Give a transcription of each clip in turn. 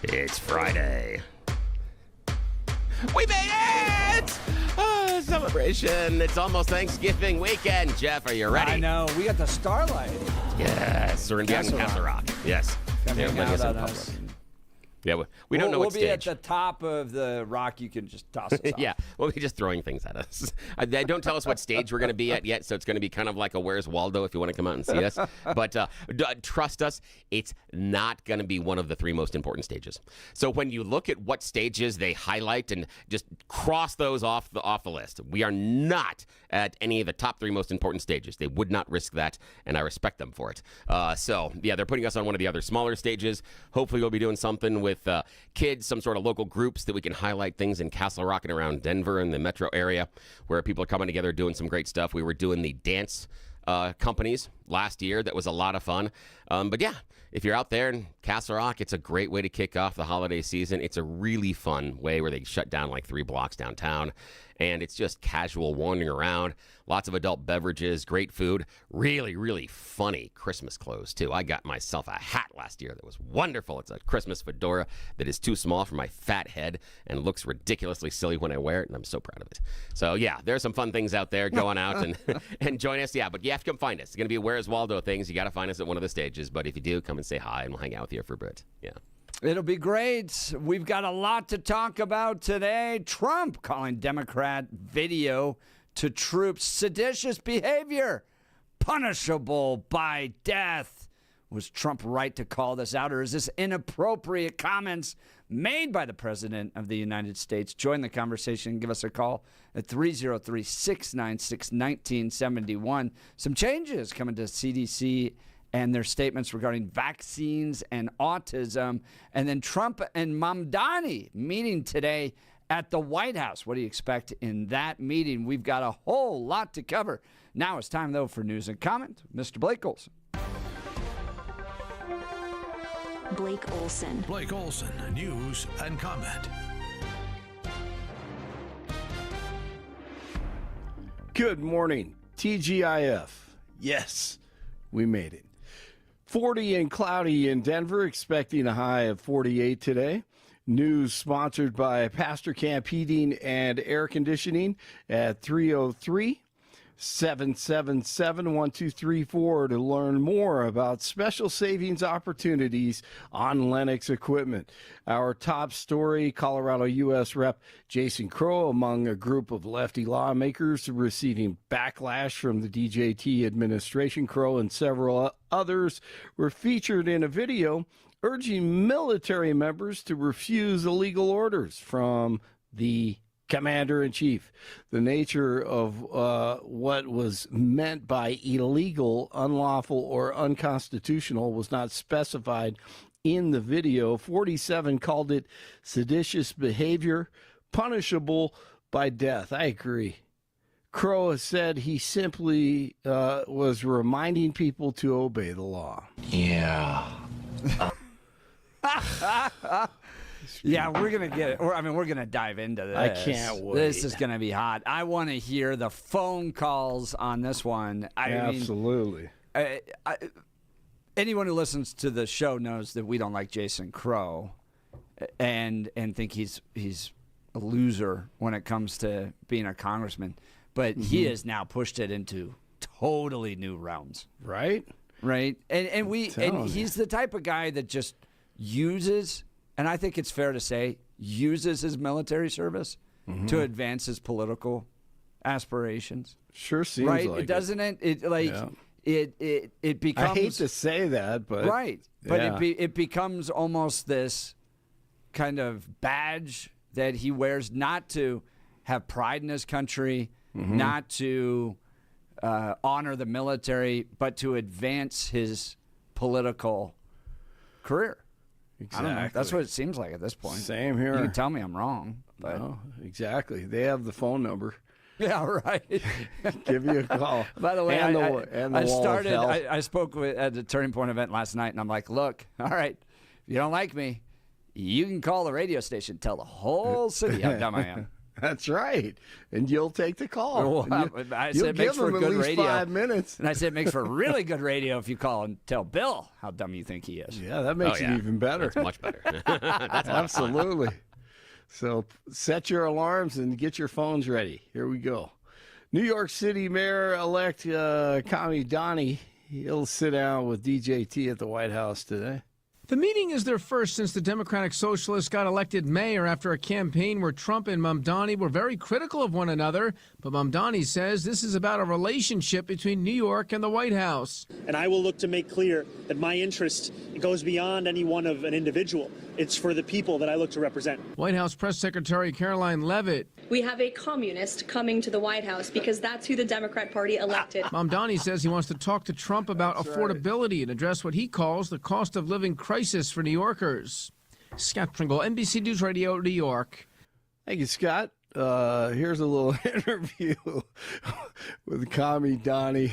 It's Friday. We made it! Celebration. It's almost Thanksgiving weekend. Jeff, are you ready? I know. We got the starlight. Yes. We're going to be out in Castle Rock. Yes. They're letting us in public. Yeah, we don't know what stage. We'll be at stage. the top of the rock. You can just toss us off. Yeah, we'll be just throwing things at us. They don't tell us what stage we're going to be at yet, so it's going to be kind of like a Where's Waldo if you want to come out and see us. But trust us, it's not going to be one of the three most important stages. So when you look at what stages they highlight and just cross those off the list, we are not at any of the top three most important stages. They would not risk that, and I respect them for it. So, yeah, they're putting us on one of the other smaller stages. Hopefully we'll be doing something with kids, some sort of local groups that we can highlight things in Castle Rock and around Denver and the metro area where people are coming together doing some great stuff. We were doing the dance companies last year. That was a lot of fun. But yeah, if you're out there in Castle Rock, it's a great way to kick off the holiday season. It's a really fun way where they shut down like 3 blocks downtown. And it's just casual wandering around. Lots of adult beverages, great food, really, really funny Christmas clothes, too. I got myself a hat last year that was wonderful. It's a Christmas fedora that is too small for my fat head and looks ridiculously silly when I wear it, and I'm so proud of it. So, yeah, there's some fun things out there. Going out and join us. Yeah, but you have to come find us. It's going to be a Where's Waldo things. You got to find us at one of the stages. But if you do, come and say hi, and we'll hang out with you for a bit. Yeah. It'll be great. We've got a lot to talk about today. Trump calling Democrat video to troops seditious behavior, punishable by death. Was Trump right to call this out, or is this inappropriate comments made by the President of the United States? Join the conversation. Give us a call at 303-696-1971. Some changes coming to CDC and their statements regarding vaccines and autism. And then Trump and Mamdani meeting today at the White House. What do you expect in that meeting? We've got a whole lot to cover. Now it's time, though, for news and comment. Mr. Blake Olson. Blake Olson. Blake Olson, news and comment. Good morning, TGIF. Yes, we made it. 40 and cloudy in Denver, expecting a high of 48 today. News sponsored by Pastor Camp Heating and Air Conditioning at 303-777-1234 to learn more about special savings opportunities on Lennox equipment. Our top story, Colorado U.S. Rep. Jason Crow among a group of lefty lawmakers receiving backlash from the DJT administration. Crow and several others were featured in a video urging military members to refuse illegal orders from the Commander-in-Chief. The nature of what was meant by illegal, unlawful, or unconstitutional was not specified in the video. 47 called it seditious behavior, punishable by death. I agree. Crow has said he simply was reminding people to obey the law. Yeah. Yeah, we're going to get it. We're going to dive into this. I can't wait. This is going to be hot. I want to hear the phone calls on this one. Absolutely. Anyone who listens to the show knows that we don't like Jason Crow and think he's a loser when it comes to being a congressman. But he has now pushed it into totally new realms. Right? Right? And he's the type of guy that just uses, and I think it's fair to say, uses his military service to advance his political aspirations. Sure seems right? like it. Doesn't it? It becomes. I hate to say that, but right. But yeah. it becomes almost this kind of badge that he wears, not to have pride in his country, not to honor the military, but to advance his political career. Exactly. I don't know. That's what it seems like at this point. Same here. You can tell me I'm wrong. But. No, exactly. They have the phone number. Yeah, right. Give you a call. By the way, I spoke at the Turning Point event last night, and I'm like, look, all right, if you don't like me, you can call the radio station, tell the whole city how dumb I am. That's right. And you'll take the call. Well, And I you'll said it makes give for them good at least radio. 5 minutes. And I said it makes for really good radio if you call and tell Bill how dumb you think he is. Yeah, that makes it even better. That's much better. That's Absolutely. So set your alarms and get your phones ready. Here we go. New York City Mayor-elect Kami Donnie, he'll sit down with DJT at the White House today. The meeting is their first since the Democratic Socialists got elected mayor after a campaign where Trump and Mamdani were very critical of one another. But Mamdani says this is about a relationship between New York and the White House. And I will look to make clear that my interest goes beyond any one of an individual. It's for the people that I look to represent. White House Press Secretary Caroline Leavitt. We have a communist coming to the White House because that's who the Democrat Party elected. Mamdani says he wants to talk to Trump about affordability and address what he calls the cost of living crisis for New Yorkers. Scott Pringle, NBC News Radio, New York. Thank you, Scott. Here's a little interview with Kami Donnie.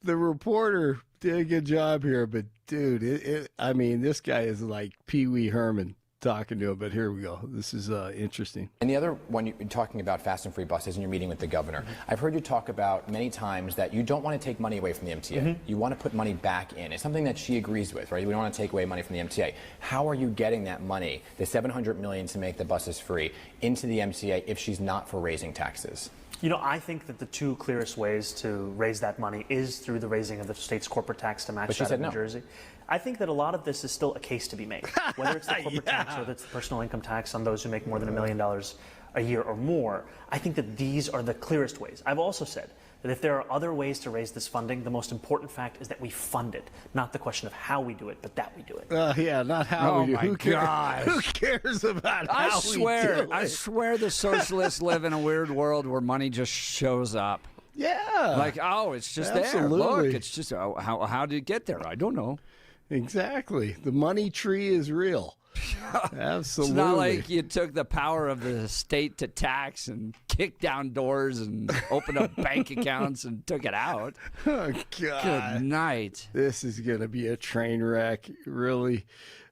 The reporter did a good job here, but dude, I mean, this guy is like Pee Wee Herman talking to him. But here we go. This is interesting. And the other one, you're talking about fast and free buses and you're meeting with the governor. I've heard you talk about many times that you don't want to take money away from the MTA. You want to put money back in. It's something that she agrees with, right? We don't want to take away money from the MTA. How are you getting that money, the $700 million to make the buses free, into the MTA if she's not for raising taxes? You know, I think that the two clearest ways to raise that money is through the raising of the state's corporate tax to match But she that said of New no. Jersey. I think that a lot of this is still a case to be made, whether it's the corporate tax or whether it's the personal income tax on those who make more than $1 million a year or more. I think that these are the clearest ways. I've also said that if there are other ways to raise this funding, the most important fact is that we fund it, not the question of how we do it, but that we do it. Yeah, not how we do. my gosh. Who cares about I how swear, we do I it? swear the socialists live in a weird world where money just shows up. Yeah. Like, oh, it's just there. Absolutely. Look, it's just, how did it get there? I don't know. Exactly. The money tree is real. Absolutely. It's not like you took the power of the state to tax and kicked down doors and opened up bank accounts and took it out. Oh, God. Good night. This is going to be a train wreck, really.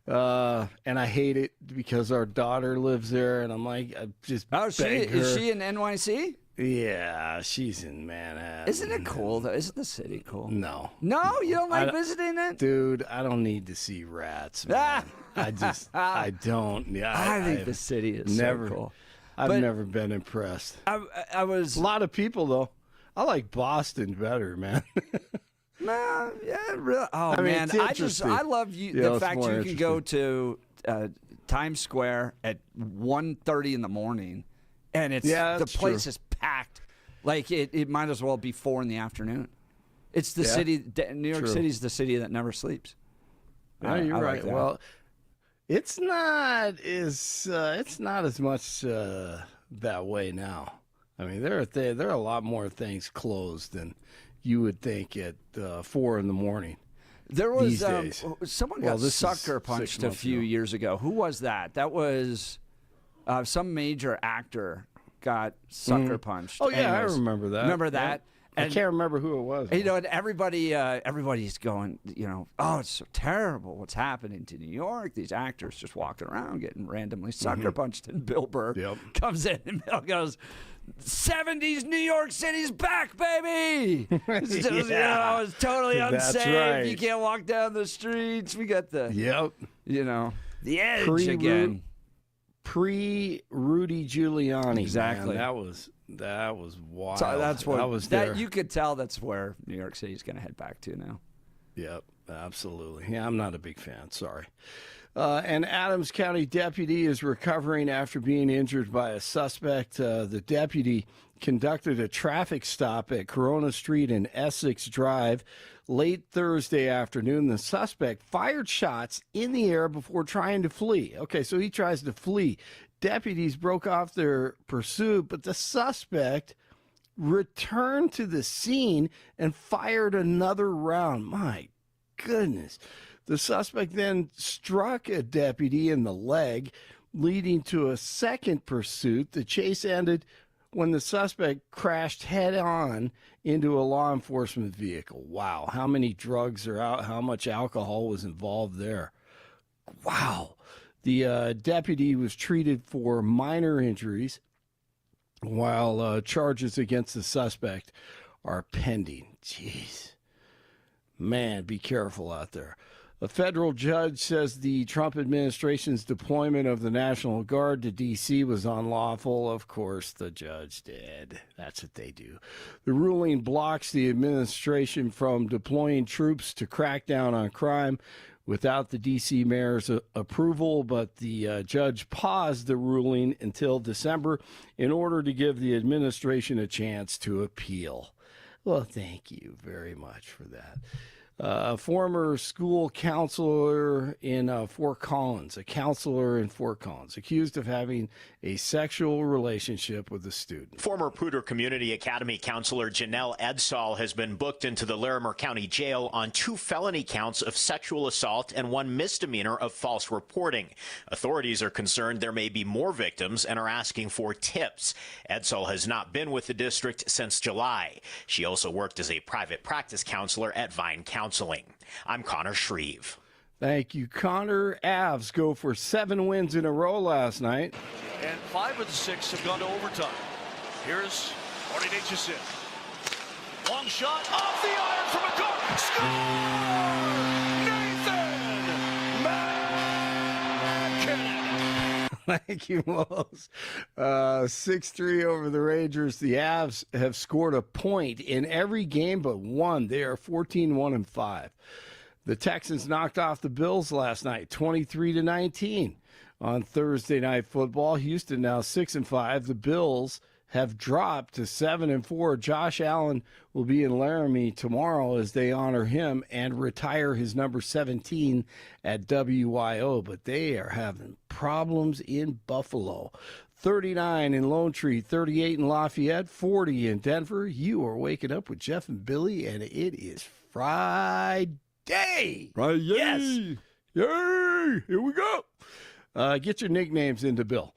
And I hate it because our daughter lives there, and I'm like, I just beg her. Is she in NYC? Yeah, she's in Manhattan. Isn't it cool, though? Isn't the city cool? No. No, you don't like visiting it? Dude, I don't need to see rats, man. I don't. Yeah, I think the city is never, so cool. I've But- never been impressed. I was... A lot of people, though. I like Boston better, man. Nah, yeah, really. Oh, I mean, man. it's interesting. I love you. Yeah, The it's fact more you can go to Times Square at 1:30 in the morning, and it's Yeah, the that's place true. is packed. Like it might as well be 4 in the afternoon. It's the Yeah, city. New York true. City's the city that never sleeps. No, you're I like right. that. Well, it's not as much that way now. I mean, there are a lot more things closed than you would think at 4 in the morning. There was these days. someone Well, got this is sucker 6 punched a months few ago. years ago. Who was that? That was some major actor got sucker punched. Oh yeah, Anyways, I remember that. Remember Yeah. that? I And- can't remember who it was. You know, and everybody's going, oh, it's so terrible what's happening to New York. These actors just walking around getting randomly sucker punched. And Bill Burr Yep. comes in and Bill goes, 70s New York City's back, baby. It's just, it's totally That's unsafe. right. You can't walk down the streets. We got the, Yep. the edge Pre-Ru- again. Pre-Rudy Giuliani. Exactly. Man, that was wild. So that's what I was there. you could tell that's where New York City's going to head back to now. Yep, absolutely. Yeah, I'm not a big fan. Sorry. An Adams County deputy is recovering after being injured by a suspect. The deputy conducted a traffic stop at Corona Street and Essex Drive late Thursday afternoon. The suspect fired shots in the air before trying to flee. Okay, so he tries to flee. Deputies broke off their pursuit, but the suspect returned to the scene and fired another round. My goodness. The suspect then struck a deputy in the leg, leading to a second pursuit. The chase ended when the suspect crashed head-on into a law enforcement vehicle. Wow, how many drugs are out? How much alcohol was involved there? Wow. The deputy was treated for minor injuries. while charges against the suspect are pending. Jeez. Man, be careful out there. A federal judge says the Trump administration's deployment of the National Guard to D.C. was unlawful. Of course, the judge did. That's what they do. The ruling blocks the administration from deploying troops to crack down on crime without the D.C. mayor's approval, but the judge paused the ruling until December in order to give the administration a chance to appeal. Well, thank you very much for that. A former school counselor in Fort Collins, accused of having a sexual relationship with a student. Former Poudre Community Academy counselor Janelle Edsall has been booked into the Larimer County Jail on 2 felony counts of sexual assault and 1 misdemeanor of false reporting. Authorities are concerned there may be more victims and are asking for tips. Edsall has not been with the district since July. She also worked as a private practice counselor at Vine Counseling. I'm Connor Shreve. Thank you, Connor. Avs go for 7 wins in a row last night. And 5 of the 6 have gone to overtime. Here's Marty Natchez. Long shot off the iron from McCarr. Score! Nathan McKinnon. Thank you, Moles. 6-3 over the Rangers. The Avs have scored a point in every game but one. They are 14-1-5. The Texans knocked off the Bills last night, 23-19. On Thursday Night Football, Houston now 6-5. The Bills have dropped to 7-4. Josh Allen will be in Laramie tomorrow as they honor him and retire his number 17 at WYO. But they are having problems in Buffalo. 39 in Lone Tree, 38 in Lafayette, 40 in Denver. You are waking up with Jeff and Billy, and it is Friday. Right, yes. Yay! Here we go. Get your nicknames into Bill.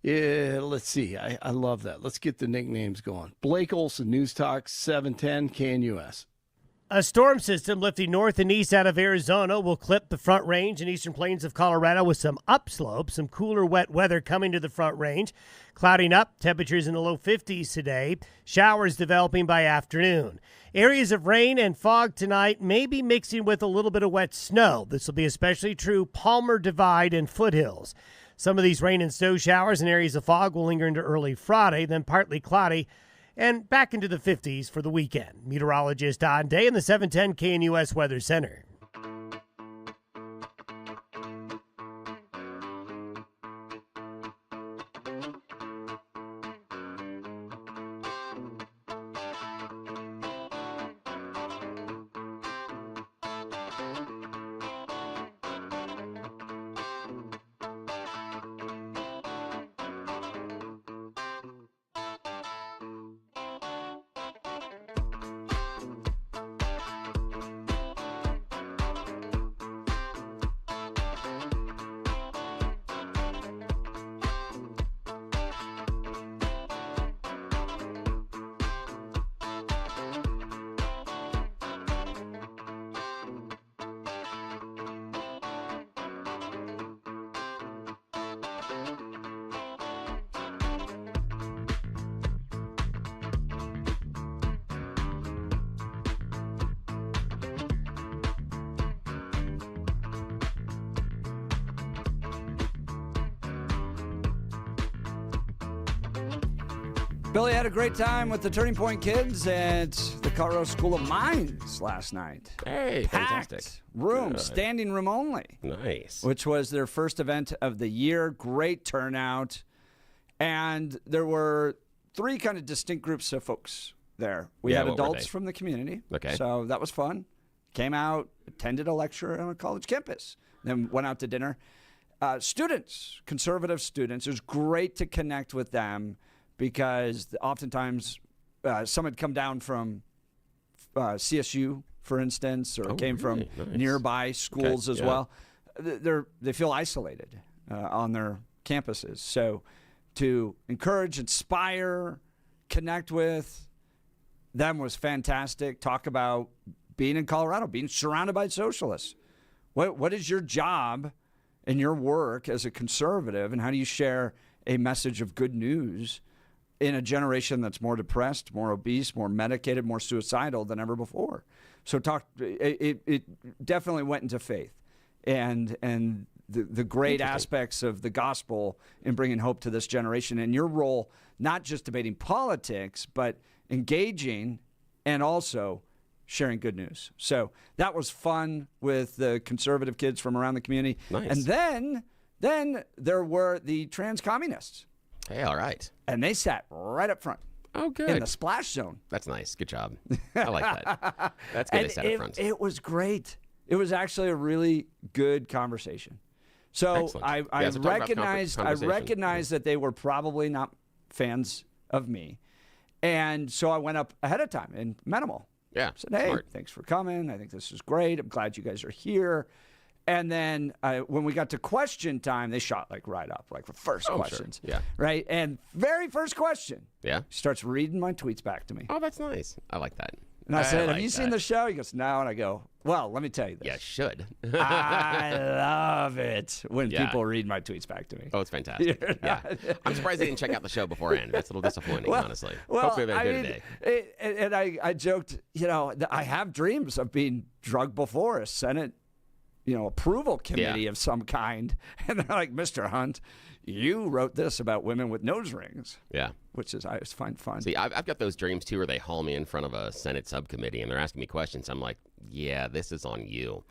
Let's see. I love that. Let's get the nicknames going. Blake Olson, News Talk 710 KNUS. A storm system lifting north and east out of Arizona will clip the Front Range and eastern plains of Colorado with some upslope, some cooler, wet weather coming to the Front Range. Clouding up, temperatures in the low 50s today. Showers developing by afternoon. Areas of rain and fog tonight may be mixing with a little bit of wet snow. This will be especially true Palmer Divide and foothills. Some of these rain and snow showers and areas of fog will linger into early Friday, then partly cloudy, and back into the 50s for the weekend. Meteorologist Don Day in the 710 KNUS Weather Center. Billy had a great time with the Turning Point kids at the Colorado School of Mines last night. Hey, Packed fantastic. room, Good. standing room only. Nice. Which was their first event of the year. Great turnout. And there were 3 kind of distinct groups of folks there. We had what were adults they? from the community. Okay. So that was fun. Came out, attended a lecture on a college campus, then went out to dinner. Students, conservative students, it was great to connect with them because oftentimes some had come down from CSU, for instance, or came from nearby schools as well. They feel isolated on their campuses. So to encourage, inspire, connect with them was fantastic. Talk about being in Colorado, being surrounded by socialists. What is your job and your work as a conservative, and how do you share a message of good news in a generation that's more depressed, more obese, more medicated, more suicidal than ever before. So it definitely went into faith and the great aspects of the gospel in bringing hope to this generation, and your role, not just debating politics, but engaging and also sharing good news. So that was fun with the conservative kids from around the community. Nice. And then there were the trans communists. Hey, all right. And they sat right up front. Oh, good. In the splash zone. That's nice. Good job. I like that. That's good. They sat up front. It was great. It was actually a really good conversation. So I recognized that they were probably not fans of me. And so I went up ahead of time and met them all. Yeah. Said, hey, smart. Thanks for coming. I think this is great. I'm glad you guys are here. And then when we got to question time, they shot like right up, like the first questions. Sure. Yeah. Right. And very first question. Yeah. He starts reading my tweets back to me. Oh, that's nice. I like that. And I said, have you seen the show? He goes, no. And I go, well, let me tell you this. Yeah, should. I love it when people read my tweets back to me. Oh, it's fantastic. Yeah. I'm surprised they didn't check out the show beforehand. That's a little disappointing, honestly. Well, hopefully they're here today. And I joked, I have dreams of being drugged before a Senate, approval committee of some kind. And they're like, Mr. Hunt, you wrote this about women with nose rings. Yeah. Which I always find fun. See, I've got those dreams, too, where they haul me in front of a Senate subcommittee and they're asking me questions. I'm like, yeah, this is on you.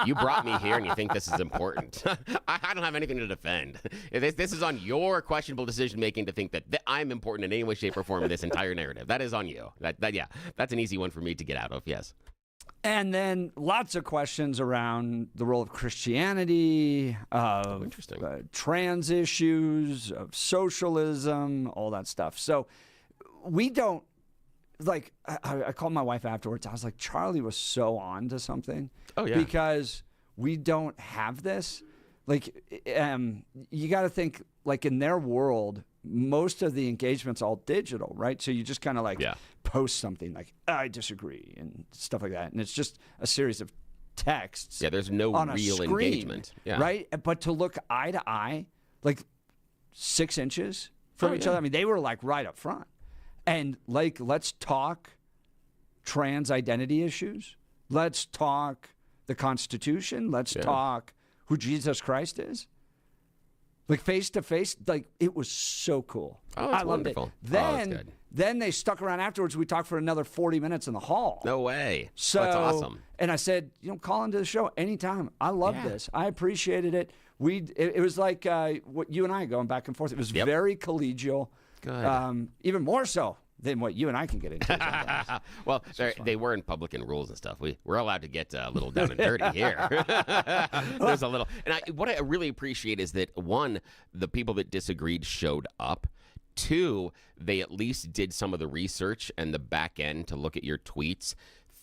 You brought me here and you think this is important. I don't have anything to defend. This is on your questionable decision-making to think that I'm important in any way, shape, or form in this entire narrative. That is on you. That's an easy one for me to get out of, yes. And then lots of questions around the role of Christianity, of trans issues, of socialism, all that stuff. So we don't, I called my wife afterwards. I was like, Charlie was so on to something. Oh, yeah. Because we don't have this. You got to think, in their world, most of the engagement's all digital, right? So you just kind of post something like, I disagree and stuff like that. And it's just a series of texts. Yeah, there's no real screen, engagement. Yeah. Right? But to look eye to eye, 6 inches from each other, I mean, they were right up front. And let's talk trans identity issues. Let's talk the Constitution. Let's talk who Jesus Christ is. Face to face, it was so cool. Oh, that's I loved wonderful. it. Then they stuck around afterwards. We talked for another 40 minutes in the hall. No way. So that's awesome. And I said, call into the show anytime. I love this. I appreciated it. It was like what you and I going back and forth. It was very collegial. Good. Even more so than what you and I can get into. Well, they were in publican rules and stuff. We're allowed to get a little down and dirty here. There's a little. And what I really appreciate is that, one, the people that disagreed showed up. Two, they at least did some of the research and the back end to look at your tweets.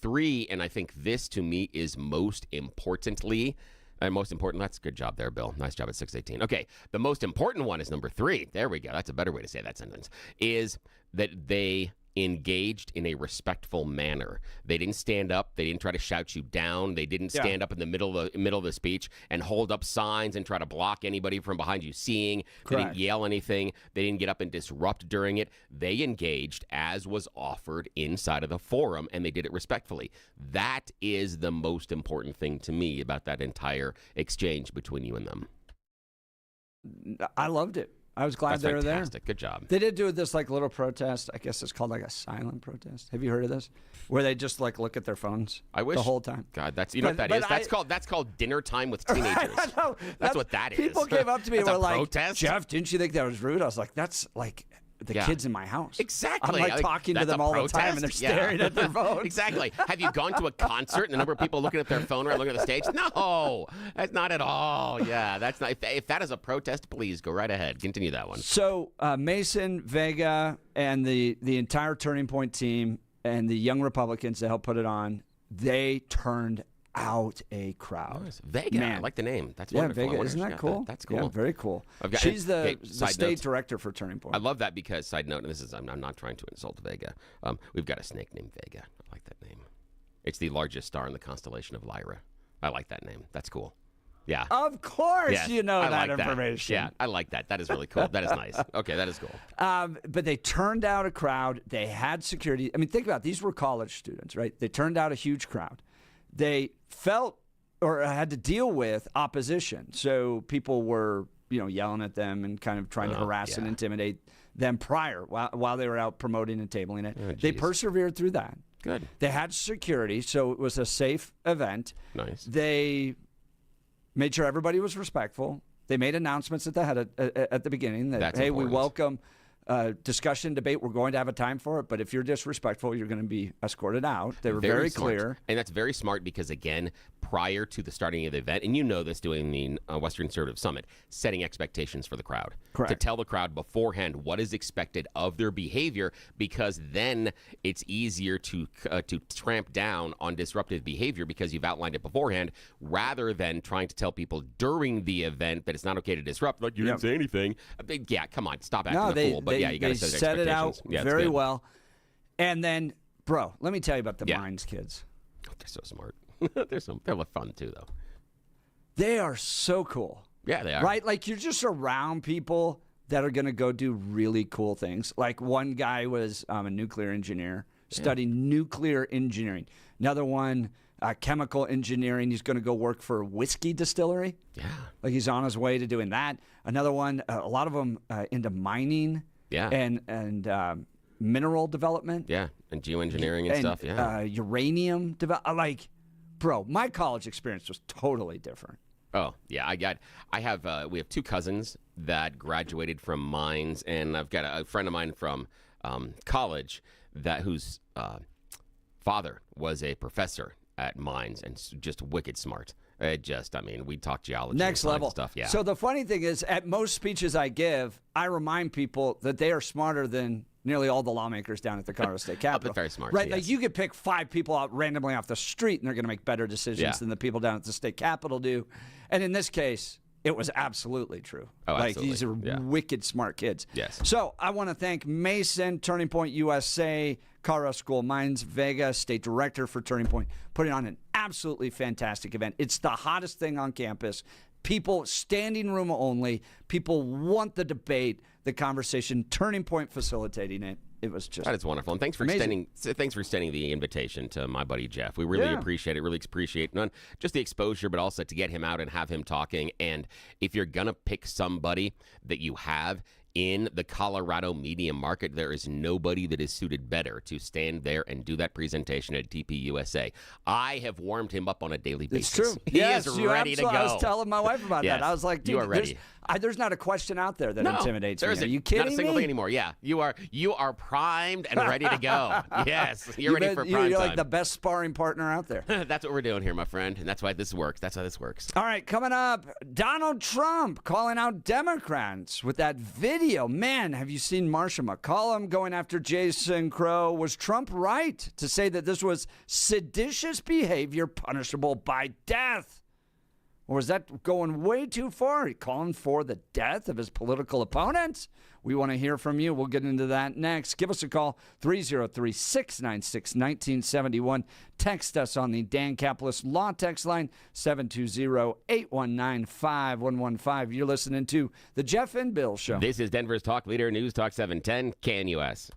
Three, and I think this to me is most importantly, that's a good job there, Bill. Nice job at 618. Okay, the most important one is number 3. There we go. That's a better way to say that sentence. Is that they engaged in a respectful manner. They didn't stand up. They didn't try to shout you down. They didn't stand up in the middle of the speech and hold up signs and try to block anybody from behind you seeing. They didn't yell anything. They didn't get up and disrupt during it. They engaged as was offered inside of the forum, and they did it respectfully. That is the most important thing to me about that entire exchange between you and them. I loved it. I was glad they were there. Fantastic. Good job. They did do this little protest. I guess it's called a silent protest. Have you heard of this? Where they just look at their phones the whole time. God, that's what that is. That's called dinner time with teenagers. That's what that is. People came up to me and were like, protest? Jeff, didn't you think that was rude? I was like, that's the kids in my house. Exactly. I'm talking to them all the time and they're staring at their phones. Exactly. Have you gone to a concert and the number of people looking at their phone or looking at the stage? No, that's not at all. Yeah, that's not. If that is a protest, please go right ahead. Continue that one. So Mason, Vega, and the entire Turning Point team and the young Republicans that helped put it on, they turned out a crowd. Nice. Vega, I like the name. That's wonderful. Vega, isn't that cool? That's cool. Yeah, very cool. She's the state director for Turning Point. I love that because, side note, and I'm not trying to insult Vega. We've got a snake named Vega. I like that name. It's the largest star in the constellation of Lyra. I like that name. That's cool. Yeah. Of course Yes, you know I that like information. Yeah, I like that. That is really cool. That is nice. Okay, that is cool. But they turned out a crowd. They had security. I mean, think about it. These were college students, right? They turned out a huge crowd. They felt or had to deal with opposition. So people were, yelling at them and kind of trying to harass and intimidate them prior while they were out promoting and tabling it. They persevered through that. Good. They had security, so it was a safe event. Nice. They made sure everybody was respectful. They made announcements at the beginning that, That's hey, important. we welcome discussion, debate. We're going to have a time for it, but if you're disrespectful, you're going to be escorted out. They were very smart. clear. And that's very smart because, again, prior to the starting of the event, and you know this doing the Western Conservative Summit, setting expectations for the crowd. Correct. To tell the crowd beforehand what is expected of their behavior, because then it's easier to tramp down on disruptive behavior because you've outlined it beforehand, rather than trying to tell people during the event that it's not okay to disrupt. Like, you didn't say anything. Yeah, come on, stop acting a fool. But yeah, you got to set it out very well. And then, bro, let me tell you about the Yeah. Mines kids. They're so smart. They're fun too, though. They are so cool. Yeah, they are. Right? Like, you're just around people that are going to go do really cool things. Like, one guy was a nuclear engineer, studying nuclear engineering. Another one, chemical engineering. He's going to go work for a whiskey distillery. Yeah. Like, he's on his way to doing that. Another one, a lot of them into mining. Yeah. And mineral development. Yeah, and geoengineering and stuff. Yeah. Uranium like, bro, my college experience was totally different. Oh yeah, we have two cousins that graduated from mines, and I've got a friend of mine from college whose father was a professor at mines and just wicked smart. We talk geology, Next and level stuff. Yeah. So the funny thing is, at most speeches I give, I remind people that they are smarter than nearly all the lawmakers down at the Colorado State Capitol. Very smart, right? yes. Like, you could pick 5 people out randomly off the street, and they're going to make better decisions than the people down at the state capitol do. And in this case, it was absolutely true. Oh, like, absolutely. these are wicked smart kids. Yes. So I want to thank Mason, Turning Point USA, Colorado School of Mines, Vega, State Director for Turning Point, putting on an absolutely fantastic event. It's the hottest thing on campus. People, standing room only. People want the debate, the conversation. Turning Point facilitating it. It was just that is wonderful, and thanks for extending the invitation to my buddy Jeff. We really appreciate it. Really appreciate not just the exposure, but also to get him out and have him talking. And if you're gonna pick somebody that you have in the Colorado media market, there is nobody that is suited better to stand there and do that presentation at TPUSA. I have warmed him up on a daily basis. It's true. He is ready to go. I was telling my wife about that. I was like, dude, you are ready. There's not a question out there that intimidates me. Are you kidding me? Not a single thing anymore. Yeah, you are primed and ready to go. Yes, you're ready for prime time. You're like the best sparring partner out there. That's what we're doing here, my friend, and that's why this works. That's how this works. All right, coming up, Donald Trump calling out Democrats with that video. Man, have you seen Marsha McCollum going after Jason Crow? Was Trump right to say that this was seditious behavior punishable by death? Or is that going way too far? Are you calling for the death of his political opponents? We want to hear from you. We'll get into that next. Give us a call, 303-696-1971. Text us on the Dan Caplis Law Text line, 720-819-5115. You're listening to The Jeff and Bill Show. This is Denver's Talk Leader, News Talk 710, KNUS.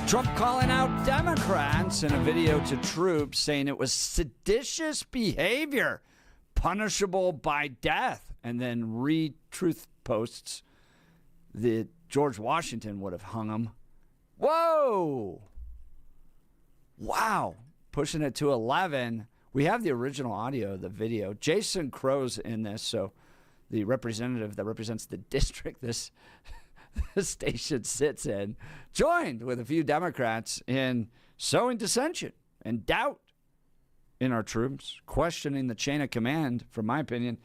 Trump calling out Democrats in a video to troops, saying it was seditious behavior, punishable by death, and then retruth posts that George Washington would have hung him. Whoa! Wow. Pushing it to 11. We have the original audio of the video. Jason Crow's in this, so the representative that represents the district this station sits in, joined with a few Democrats in sowing dissension and doubt in our troops, questioning the chain of command, from my opinion.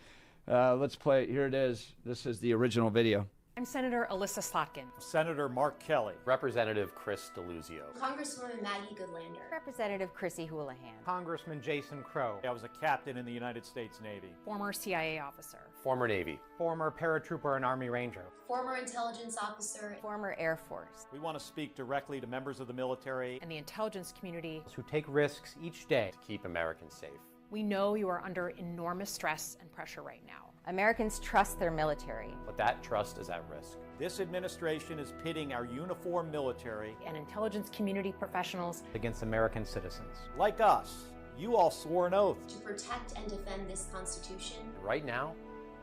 Let's play it. Here it is. This is the original video. I'm Senator Alyssa Slotkin. Senator Mark Kelly. Representative Chris DeLuzio. Congresswoman Maggie Goodlander. Representative Chrissy Houlihan. Congressman Jason Crow. I was a captain in the United States Navy. Former CIA officer. Former Navy. Former paratrooper and Army Ranger. Former intelligence officer. Former Air Force. We want to speak directly to members of the military and the intelligence community who take risks each day to keep Americans safe. We know you are under enormous stress and pressure right now. Americans trust their military. But that trust is at risk. This administration is pitting our uniformed military and intelligence community professionals against American citizens. Like us. You all swore an oath to protect and defend this Constitution. Right now,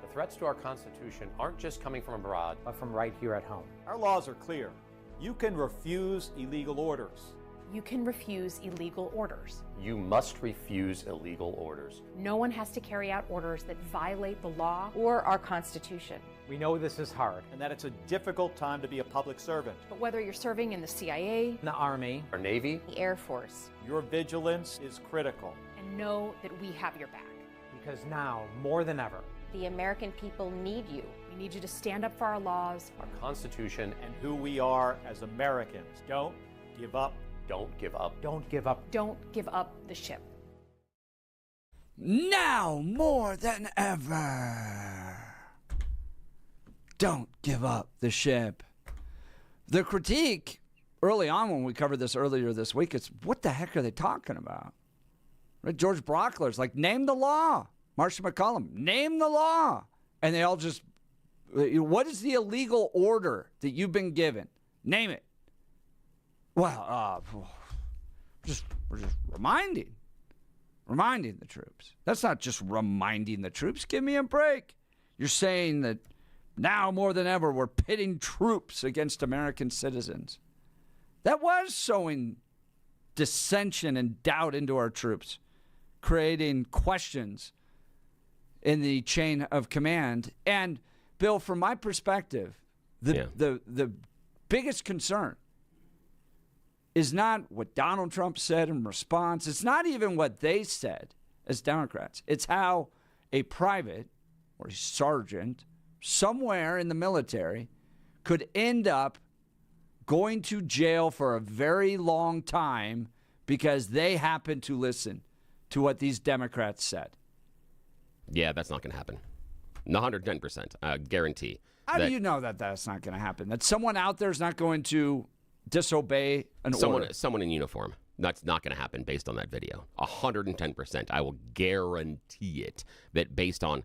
the threats to our Constitution aren't just coming from abroad, but from right here at home. Our laws are clear. You can refuse illegal orders. You can refuse illegal orders. You must refuse illegal orders. No one has to carry out orders that violate the law or our Constitution. We know this is hard and that it's a difficult time to be a public servant. But whether you're serving in the CIA, the Army, or Navy, the Air Force, your vigilance is critical. And know that we have your back. Because now, more than ever, the American people need you. We need you to stand up for our laws, our Constitution, and who we are as Americans. Don't give up. Don't give up. Don't give up. Don't give up the ship. Now more than ever. Don't give up the ship. The critique early on when we covered this earlier this week, it's what the heck are they talking about? Right? George Brockler's like, name the law. Marcia McCollum, name the law. And they all just, what is the illegal order that you've been given? Name it. Well, we're just reminding the troops. That's not just reminding the troops. Give me a break. You're saying that now more than ever we're pitting troops against American citizens. That was sowing dissension and doubt into our troops, creating questions in the chain of command. And Bill, from my perspective, the biggest concern is not what Donald Trump said in response. It's not even what they said as Democrats. It's how a private or a sergeant somewhere in the military could end up going to jail for a very long time because they happened to listen to what these Democrats said. Yeah, that's not going to happen. 110%. Guarantee. How do you know that that's not going to happen? That someone out there is not going to disobey an order? Someone in uniform. That's not going to happen based on that video. 110%. I will guarantee it that based on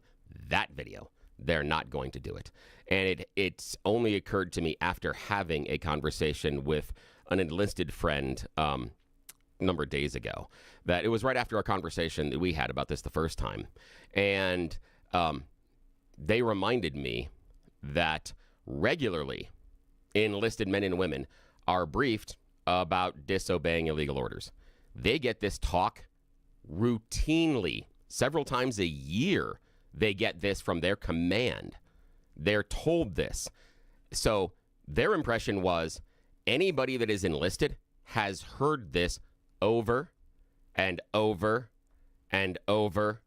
that video, they're not going to do it. And it's only occurred to me after having a conversation with an enlisted friend a number of days ago that it was right after our conversation that we had about this the first time. And they reminded me that regularly enlisted men and women are briefed about disobeying illegal orders. They get this talk routinely, several times a year. They get this from their command. They're told this. So their impression was anybody that is enlisted has heard this over and over and over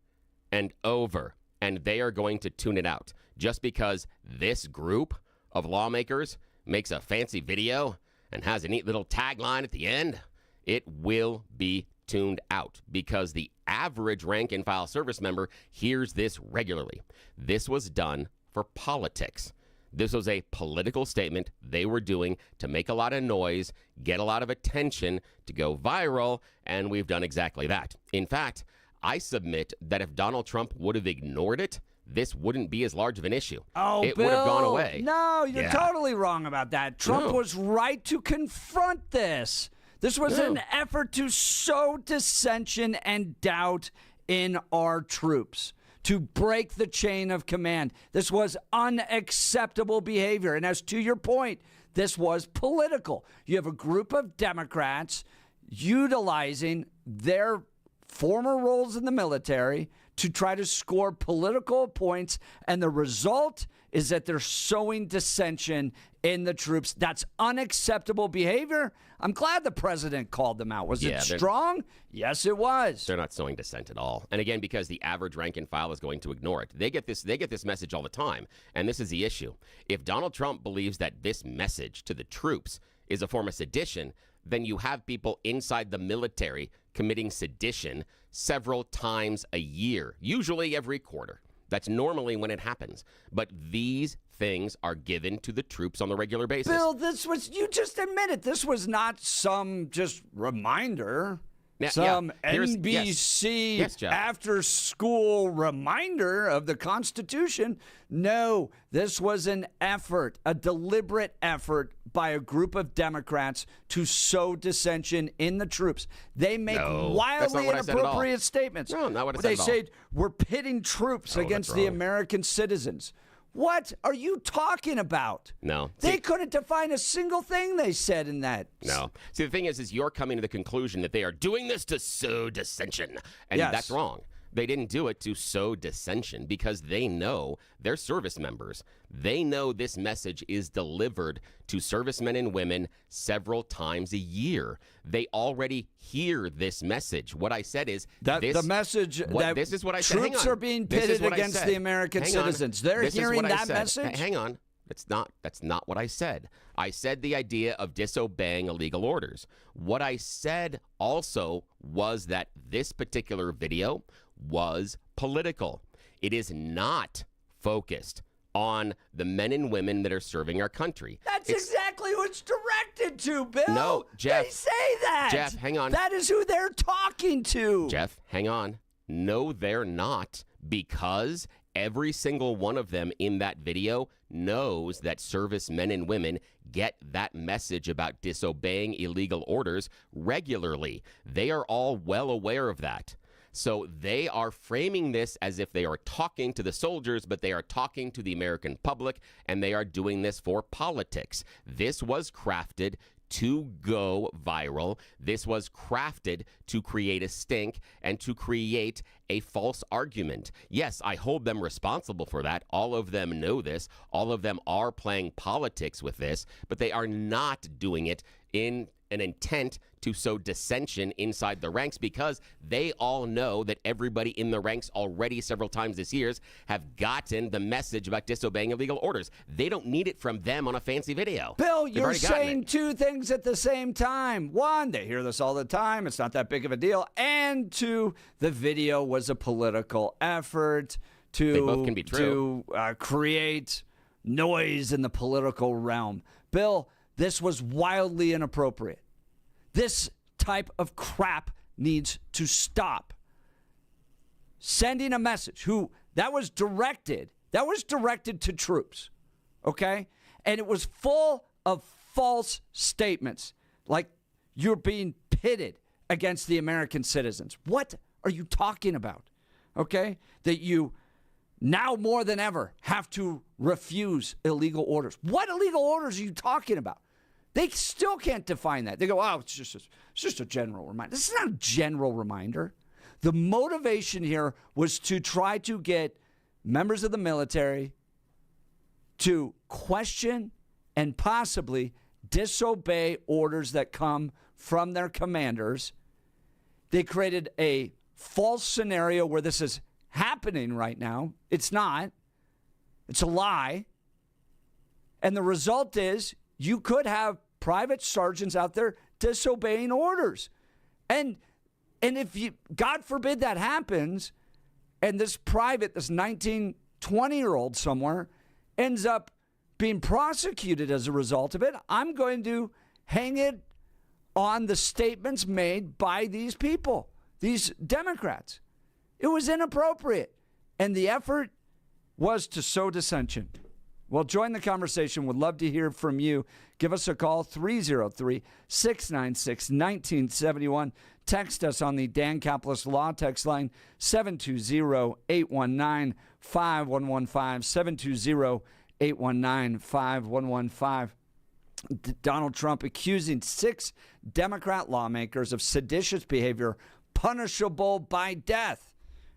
and over, and they are going to tune it out. Just because this group of lawmakers makes a fancy video and has a neat little tagline at the end, it will be tuned out because the average rank and file service member hears this regularly. This was done for politics. This was a political statement they were doing to make a lot of noise, get a lot of attention, to go viral, and we've done exactly that. In fact, I submit that if Donald Trump would have ignored it, this wouldn't be as large of an issue. Oh, it Bill, would have gone away. No, you're Yeah. totally wrong about that. Trump No. was right to confront this. This was an effort to sow dissension and doubt in our troops, to break the chain of command. This was unacceptable behavior. And as to your point, this was political. You have a group of Democrats utilizing their former roles in the military to try to score political points, and the result is that they're sowing dissension in the troops. That's unacceptable behavior. I'm glad the president called them out. Was it strong? Yes, it was. They're not sowing dissent at all. And again, because the average rank and file is going to ignore it. They get this message all the time, and this is the issue. If Donald Trump believes that this message to the troops is a form of sedition, then you have people inside the military committing sedition several times a year, usually every quarter. That's normally when it happens. But these things are given to the troops on the regular basis. Bill, you just admitted this was not some just reminder. Now, Some here's- NBC Yes, Jeff. after-school reminder of the Constitution. No, this was an effort, a deliberate effort by a group of Democrats to sow dissension in the troops. They make No, that's not wildly what I said at all. inappropriate statements. No, not what I said They at all. say we're pitting troops Oh, against that's the wrong. American citizens. What are you talking about? No. They couldn't define a single thing they said in that. No. See, the thing is you're coming to the conclusion that they are doing this to sow dissension. And Yes. that's wrong. They didn't do it to sow dissension because they know they're service members. They know this message is delivered to servicemen and women several times a year. They already hear this message. What I said is that this, the message that this is what I said. Hang troops on. are being This is pitted what I against said. the American Hang on. citizens. They're This is hearing what I that said. message? Hang on. That's not what I said. I said the idea of disobeying illegal orders. What I said also was that this particular video was political. It is not focused on the men and women that are serving our country. That's exactly who it's directed to, Bill. No, Jeff. They say that. Jeff, hang on. That is who they're talking to. Jeff, hang on. No, they're not, because every single one of them in that video knows that servicemen and women get that message about disobeying illegal orders regularly. They are all well aware of that. So they are framing this as if they are talking to the soldiers, but they are talking to the American public, and they are doing this for politics. This was crafted to go viral. This was crafted to create a stink and to create a false argument. Yes, I hold them responsible for that. All of them know this. All of them are playing politics with this, but they are not doing it in an intent to sow dissension inside the ranks, because they all know that everybody in the ranks already several times this year have gotten the message about disobeying illegal orders. They don't need it from them on a fancy video. Bill, They've you're already gotten saying it. two things at the same time. One, they hear this all the time. It's not that big of a deal. And two, the video was a political effort to, They both can be true. to create noise in the political realm. Bill, this was wildly inappropriate. This type of crap needs to stop. Sending a message that was directed to troops, okay? And it was full of false statements, like you're being pitted against the American citizens. What are you talking about, okay? That you now more than ever have to refuse illegal orders. What illegal orders are you talking about? They still can't define that. They go, oh, it's just a general reminder. This is not a general reminder. The motivation here was to try to get members of the military to question and possibly disobey orders that come from their commanders. They created a false scenario where this is happening right now. It's not. It's a lie. And the result is you could have private sergeants out there disobeying orders. And if you, God forbid that happens, and this private, this 19, 20-year-old somewhere ends up being prosecuted as a result of it, I'm going to hang it on the statements made by these people, these Democrats. It was inappropriate. And the effort was to sow dissension. Well, join the conversation. Would love to hear from you. Give us a call, 303-696-1971. Text us on the Dan Caplis Law text line, 720-819-5115, 720-819-5115. Donald Trump accusing 6 Democrat lawmakers of seditious behavior punishable by death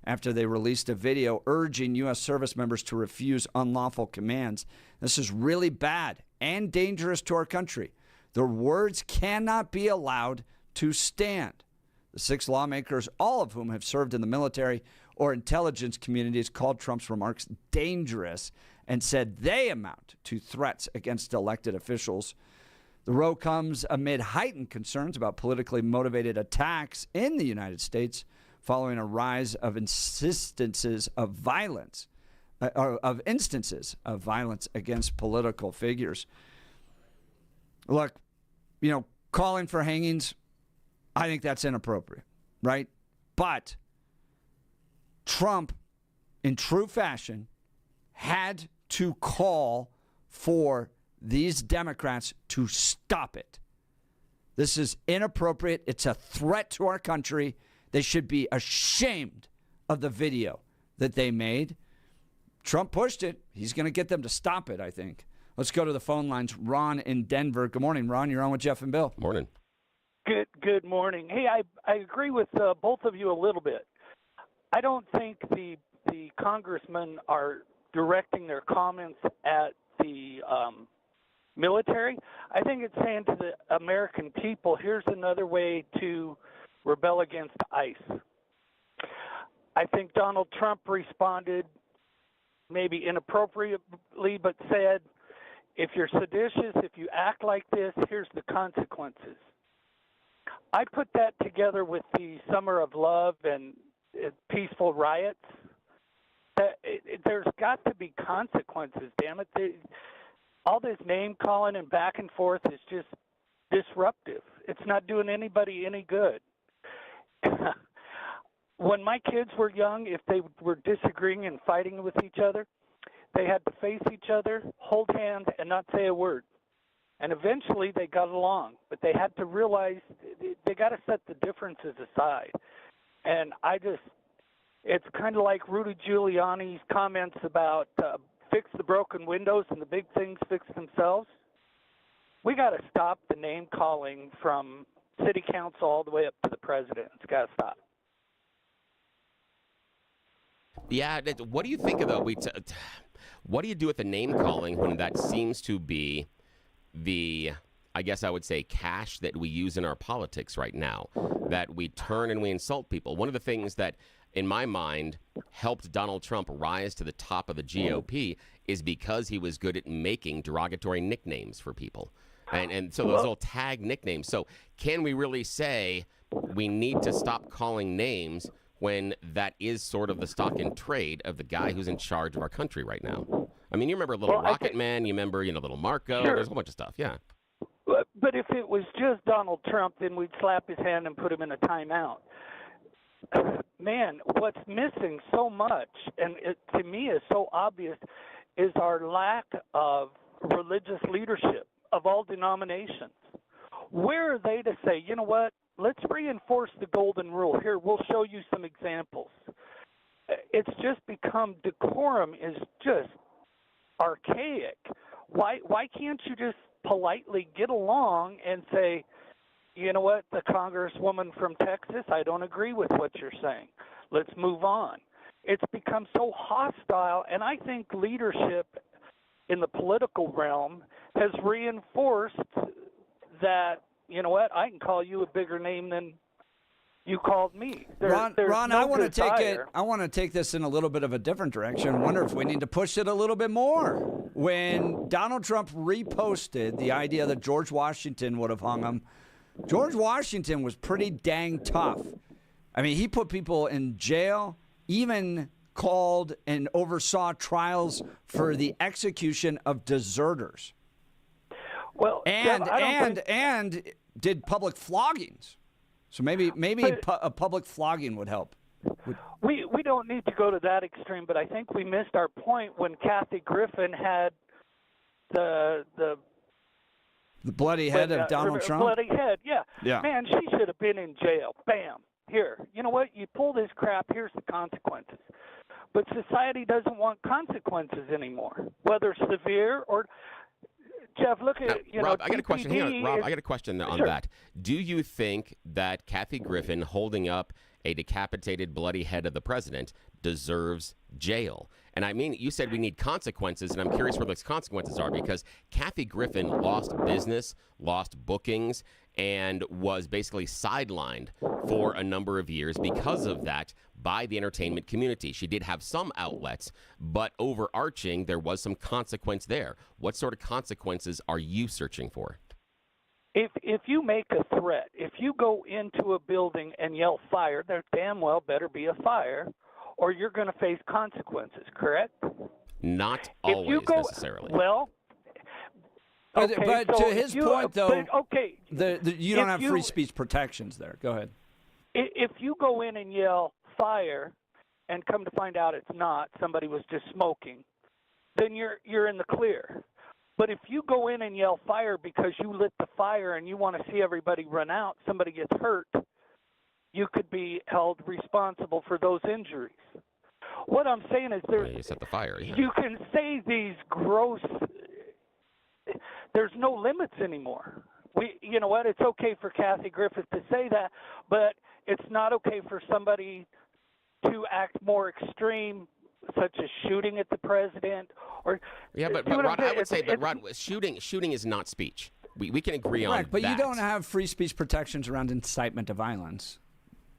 after they released a video urging U.S. service members to refuse unlawful commands. This is really bad and dangerous to our country. Their words cannot be allowed to stand. The 6 lawmakers, all of whom have served in the military or intelligence communities, called Trump's remarks dangerous and said they amount to threats against elected officials. The row comes amid heightened concerns about politically motivated attacks in the United States following a rise of instances of violence against political figures. Look, calling for hangings, I think that's inappropriate, right? But Trump, in true fashion, had to call for these Democrats to stop it. This is inappropriate. It's a threat to our country. They should be ashamed of the video that they made. Trump pushed it. He's going to get them to stop it, I think. Let's go to the phone lines. Ron in Denver. Good morning, Ron. You're on with Jeff and Bill. Morning. Good morning. Hey, I agree with both of you a little bit. I don't think the congressmen are directing their comments at the military. I think it's saying to the American people, here's another way to rebel against ICE. I think Donald Trump responded maybe inappropriately, but said, if you're seditious, if you act like this, here's the consequences. I put that together with the Summer of Love and peaceful riots. There's got to be consequences, damn it. All this name-calling and back and forth is just disruptive. It's not doing anybody any good. When my kids were young, if they were disagreeing and fighting with each other, they had to face each other, hold hands, and not say a word. And eventually they got along, but they had to realize they got to set the differences aside. And it's kind of like Rudy Giuliani's comments about fix the broken windows and the big things fix themselves. We got to stop the name calling from city council all the way up to the president. It's got to stop. Yeah, what do you think of what do you do with the name calling when that seems to be the, I guess I would say, cash that we use in our politics right now, that we turn and we insult people? One of the things that, in my mind, helped Donald Trump rise to the top of the GOP is because he was good at making derogatory nicknames for people. And so those little tag nicknames. So can we really say we need to stop calling names when that is sort of the stock in trade of the guy who's in charge of our country right now? I mean, you remember Little Rocket Man, you remember, Little Marco, Sure. There's a whole bunch of stuff, yeah. But if it was just Donald Trump, then we'd slap his hand and put him in a timeout. Man, what's missing so much, and it, to me is so obvious, is our lack of religious leadership of all denominations. Where are they to say, you know what, let's reinforce the golden rule. Here, we'll show you some examples. It's just become, decorum is just archaic. Why can't you just politely get along and say, you know what, the congresswoman from Texas, I don't agree with what you're saying. Let's move on. It's become so hostile, and I think leadership in the political realm has reinforced that, you know what, I can call you a bigger name than you called me. Ron, no I want to take it. desire. I want to take this in a little bit of a different direction. I wonder if we need to push it a little bit more. When Donald Trump reposted the idea that George Washington would have hung him, George Washington was pretty dang tough. I mean, he put people in jail, even called and oversaw trials for the execution of deserters. Well, and did public floggings. So maybe a public flogging would help. We don't need to go to that extreme, but I think we missed our point when Kathy Griffin had the bloody head of Donald Trump? Bloody head, yeah. Yeah. Man, she should have been in jail. Bam. Here. You know what? You pull this crap, here's the consequences. But society doesn't want consequences anymore, whether severe or... Jeff, look at, Rob, I got a question. Hang on, Rob, is- I got a question on Sure. that. Do you think that Kathy Griffin holding up a decapitated, bloody head of the president deserves jail? And I mean, you said we need consequences, and I'm curious where those consequences are, because Kathy Griffin lost business, lost bookings, and was basically sidelined for a number of years because of that by the entertainment community. She did have some outlets, but overarching, there was some consequence there. What sort of consequences are you searching for? If you make a threat, if you go into a building and yell fire, there damn well better be a fire, or you're going to face consequences, correct? Not If always you go, necessarily. Well, But, okay, but so to if his you- point, though, but, okay, you don't if have you- free speech protections there. Go ahead. If you go in and yell fire, and come to find out it's not, somebody was just smoking, then you're in the clear. But if you go in and yell fire because you lit the fire and you want to see everybody run out, somebody gets hurt, you could be held responsible for those injuries. What I'm saying is You set the fire. Yeah. you can say these gross, there's no limits anymore. You know what, it's okay for Kathy Griffith to say that, but it's not okay for somebody to act more extreme, such as shooting at the president. Or Yeah, but see what I'm Rod, I saying? would say, but It's- Rod, shooting is not speech. We can agree on Correct, but that. you don't have free speech protections around incitement to violence.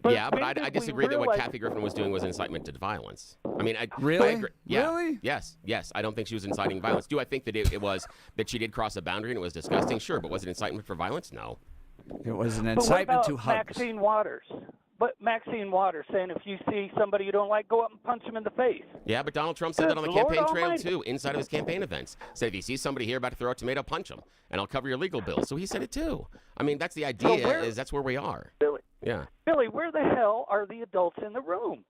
Yeah, but when I did disagree we that what realize- Kathy Griffin was doing was incitement to violence. I mean, I Really? agree. Yeah. Really? Yes. I don't think she was inciting violence. Do I think that it was that she did cross a boundary and it was disgusting? Sure, but was it incitement for violence? No. It was an But what incitement about to hugs. Maxine Waters? But Maxine Waters saying if you see somebody you don't like, go up and punch them in the face. Yeah, but Donald Trump said that on the Good Lord campaign trail, Almighty. too, inside of his campaign events. Said if you see somebody here about to throw a tomato, punch them, and I'll cover your legal bills. So he said it, too. I mean, that's the idea, is that's where we are. Billy, Yeah. Billy, where the hell are the adults in the room?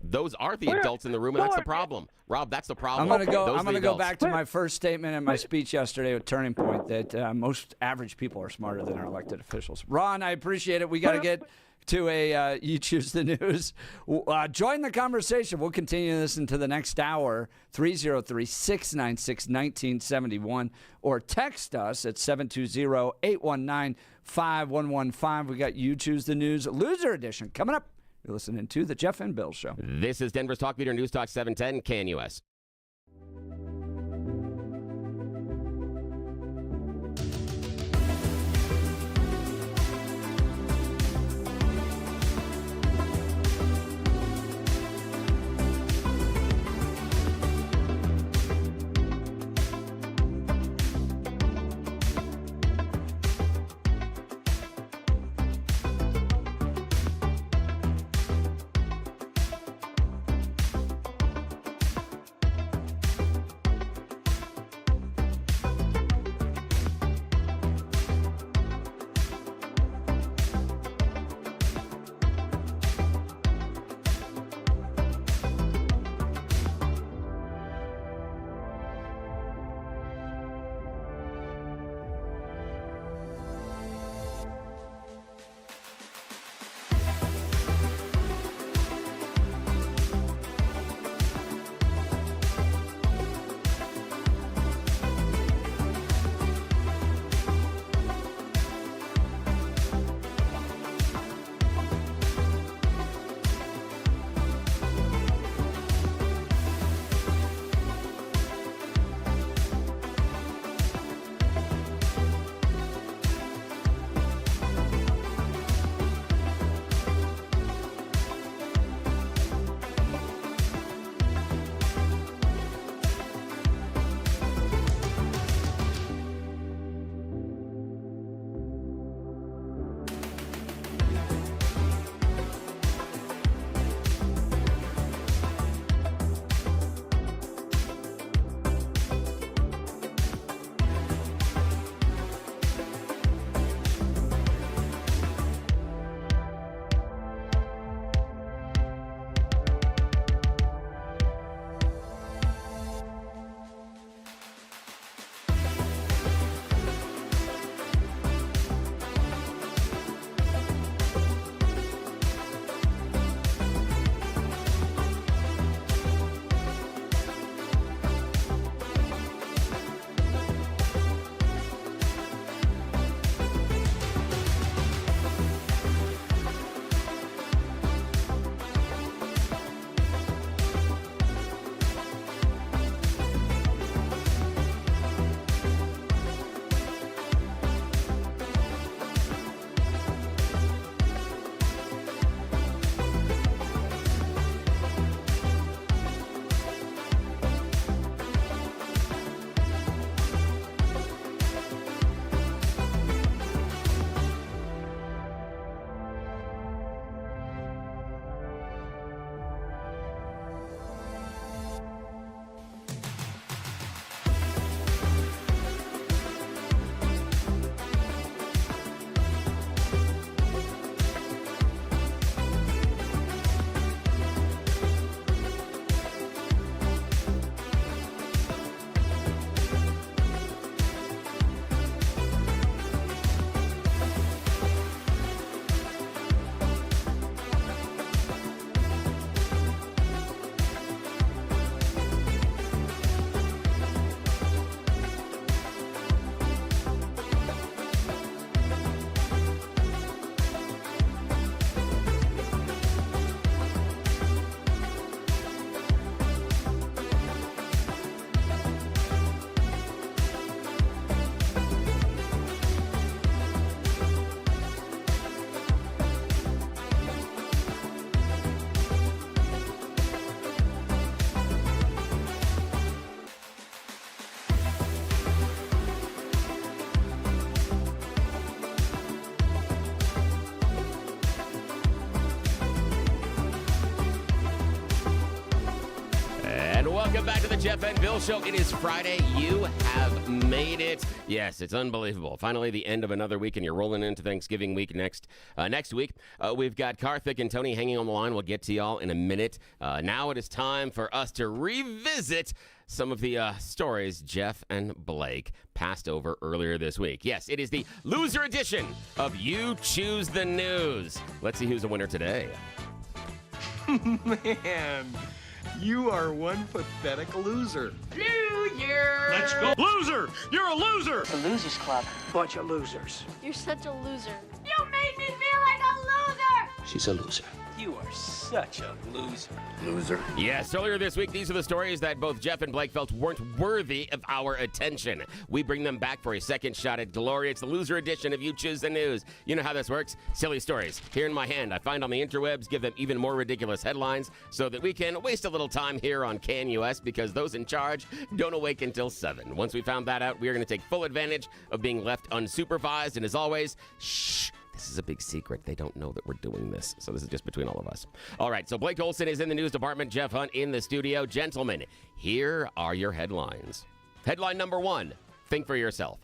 Those are the Where- adults in the room, and that's the problem. Rob, that's the problem. I'm gonna go. Those are I'm the gonna go adults. back to my first statement in my speech yesterday with Turning Point that most average people are smarter than our elected officials. Ron, I appreciate it. We got to get to a You Choose the News. Join the conversation. We'll continue this into the next hour. 303-696-1971 or text us at 720-819-5115. We got You Choose the News Loser Edition coming up. You're listening to the Jeff and Bill Show. This is Denver's Talk Leader News Talk 710 KNUS. Welcome back to the Jeff and Bill Show. It is Friday. You have made it. Yes, it's unbelievable. Finally, the end of another week, and you're rolling into Thanksgiving week next week. We've got Karthik and Tony hanging on the line. We'll get to y'all in a minute. Now it is time for us to revisit some of the stories Jeff and Blake passed over earlier this week. Yes, it is the loser edition of You Choose the News. Let's see who's the winner today. Man, you are one pathetic loser. Loser! Let's go. Loser! You're a loser! The Losers Club. Bunch of losers. You're such a loser. You made me feel like a loser! She's a loser. You are such a loser. Loser. Yes, earlier this week, these are the stories that both Jeff and Blake felt weren't worthy of our attention. We bring them back for a second shot at glory. It's the loser edition of You Choose the News. You know how this works. Silly stories. Here in my hand, I find on the interwebs, give them even more ridiculous headlines so that we can waste a little time here on CanUS because those in charge don't awake until 7. Once we found that out, we are going to take full advantage of being left unsupervised. And as always, shh. This is a big secret. They don't know that we're doing this. So this is just between all of us. All right, so Blake Olson is in the news department. Jeff Hunt in the studio. Gentlemen, here are your headlines. Headline number 1, think for yourself.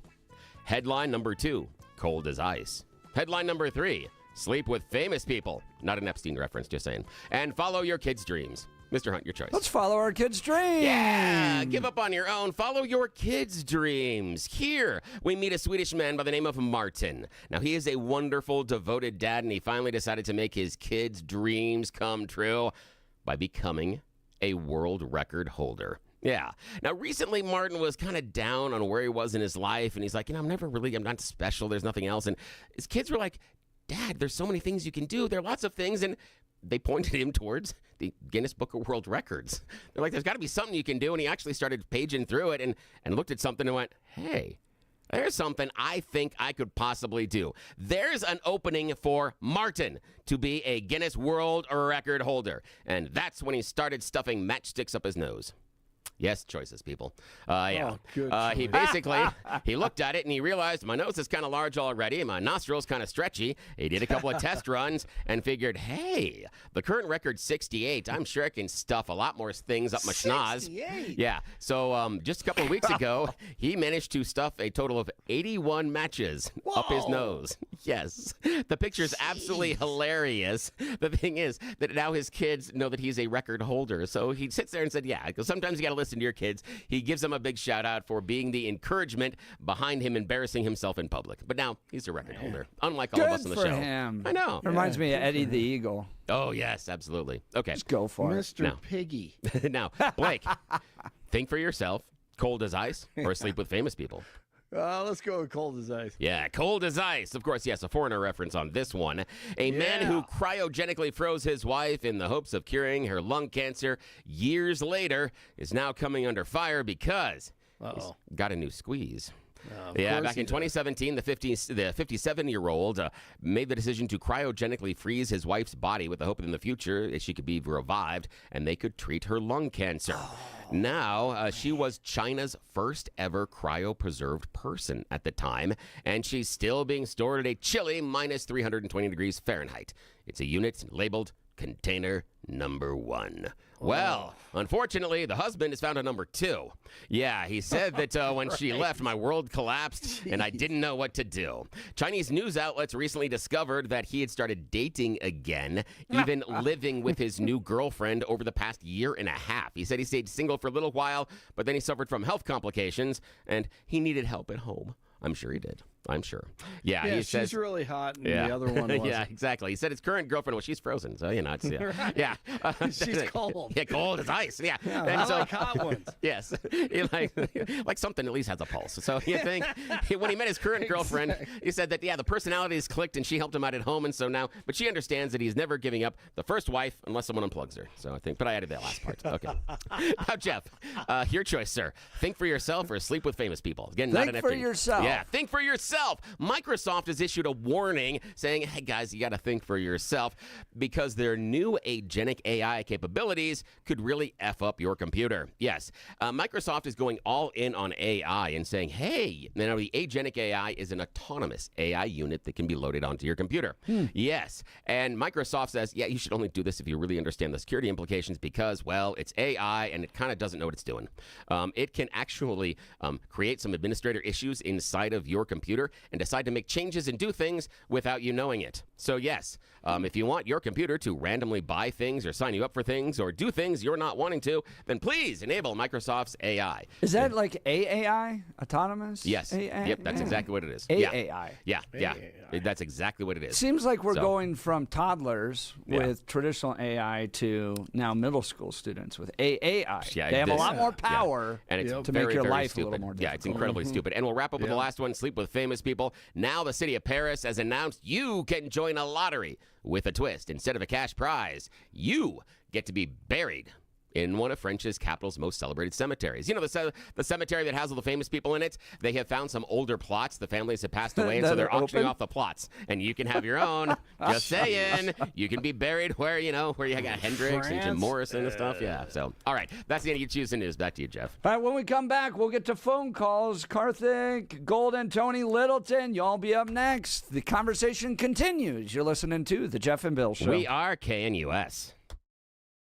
Headline number 2, cold as ice. Headline number 3, sleep with famous people. Not an Epstein reference, just saying. And follow your kids' dreams. Mr. Hunt, your choice. Let's follow our kids' dreams. Yeah, give up on your own. Follow your kids' dreams. Here, we meet a Swedish man by the name of Martin. Now, he is a wonderful, devoted dad, and he finally decided to make his kids' dreams come true by becoming a world record holder. Yeah. Now, recently, Martin was kind of down on where he was in his life, and he's like, I'm not special. There's nothing else. And his kids were like, Dad, there's so many things you can do. There are lots of things, and they pointed him towards the Guinness Book of World Records. They're like, there's got to be something you can do. And he actually started paging through it and looked at something and went, hey, there's something I think I could possibly do. There's an opening for Martin to be a Guinness World Record holder. And that's when he started stuffing matchsticks up his nose. Yes, choices, people. Yeah. He basically, he looked at it and he realized my nose is kind of large already and my nostrils kind of stretchy. He did a couple of test runs and figured, hey, the current record's 68. I'm sure I can stuff a lot more things up my schnoz. 68? Yeah. So just a couple of weeks ago, he managed to stuff a total of 81 matches up his nose. Yes. The picture is absolutely hilarious. The thing is that now his kids know that he's a record holder. So he sits there and said, yeah, because sometimes you got to listen to your kids. He gives them a big shout out for being the encouragement behind him embarrassing himself in public. But now he's a record holder, unlike all of us on the show. Good for him. I know. Reminds me of Eddie the Eagle. Oh, yes, absolutely. Okay. Just go for Mr. it. Now. Piggy. Now, Blake, think for yourself, cold as ice or sleep with famous people? Let's go with cold as ice. Yeah, cold as ice. Of course, yes, a foreigner reference on this one. A man who cryogenically froze his wife in the hopes of curing her lung cancer years later is now coming under fire because he's got a new squeeze. Yeah, back in 2017, the 57-year-old made the decision to cryogenically freeze his wife's body with the hope that in the future she could be revived and they could treat her lung cancer. Now, she was China's first ever cryopreserved person at the time, and she's still being stored at a chilly minus 320 degrees Fahrenheit. It's a unit labeled Container Number 1. Well, unfortunately, the husband has found a number 2. Yeah, he said that when she left, my world collapsed and I didn't know what to do. Chinese news outlets recently discovered that he had started dating again, even living with his new girlfriend over the past year and a half. He said he stayed single for a little while, but then he suffered from health complications and he needed help at home. I'm sure he did. I'm sure. Yeah, he says, she's really hot, and the other one wasn't. Yeah, exactly. He said his current girlfriend, well, she's frozen, so, it's, Right. yeah. She's cold. Yeah, cold as ice. Yeah. Yeah, And I so, like hot ones. Yes. He like something at least has a pulse. So you think, when he met his current girlfriend, he said that, the personalities clicked and she helped him out at home, and so now, but she understands that he's never giving up the first wife unless someone unplugs her. So I think, but I added that last part. Okay. Now, Jeff, your choice, sir. Think for yourself or sleep with famous people. Again, not an Think for FT. yourself. Yeah, think for yourself. yourself. Microsoft has issued a warning saying, hey, guys, you got to think for yourself because their new agentic AI capabilities could really F up your computer. Yes, Microsoft is going all in on AI and saying, hey, now the agentic AI is an autonomous AI unit that can be loaded onto your computer. Yes, and Microsoft says, yeah, you should only do this if you really understand the security implications because, well, it's AI and it kind of doesn't know what it's doing. It can actually create some administrator issues inside of your computer and decide to make changes and do things without you knowing it. So yes, if you want your computer to randomly buy things or sign you up for things or do things you're not wanting to, then please enable Microsoft's AI. Is that like AAI? Autonomous? Yes. Yep, that's exactly what it is. AAI. Yeah. That's exactly what it is. Seems like we're going from toddlers with traditional AI to now middle school students with AAI. Yeah, they have a lot more power and it's to very, make your very life stupid. a little more difficult. Yeah, it's incredibly stupid. And we'll wrap up with the last one, sleep with famous people. Now the city of Paris has announced you can join a lottery with a twist. Instead of a cash prize, you get to be buried in one of French's capital's most celebrated cemeteries. You know, the cemetery that has all the famous people in it? They have found some older plots. The families have passed away, and so they're auctioning off the plots. And you can have your own. Just saying. You can be buried where you got Hendrix and Jim Morrison and stuff. Yeah. So, all right. That's the end of You Choose the News. Back to you, Jeff. All right, when we come back, we'll get to phone calls. Karthik, Golden, Tony Littleton, y'all be up next. The conversation continues. You're listening to The Jeff and Bill Show. We are KNUS.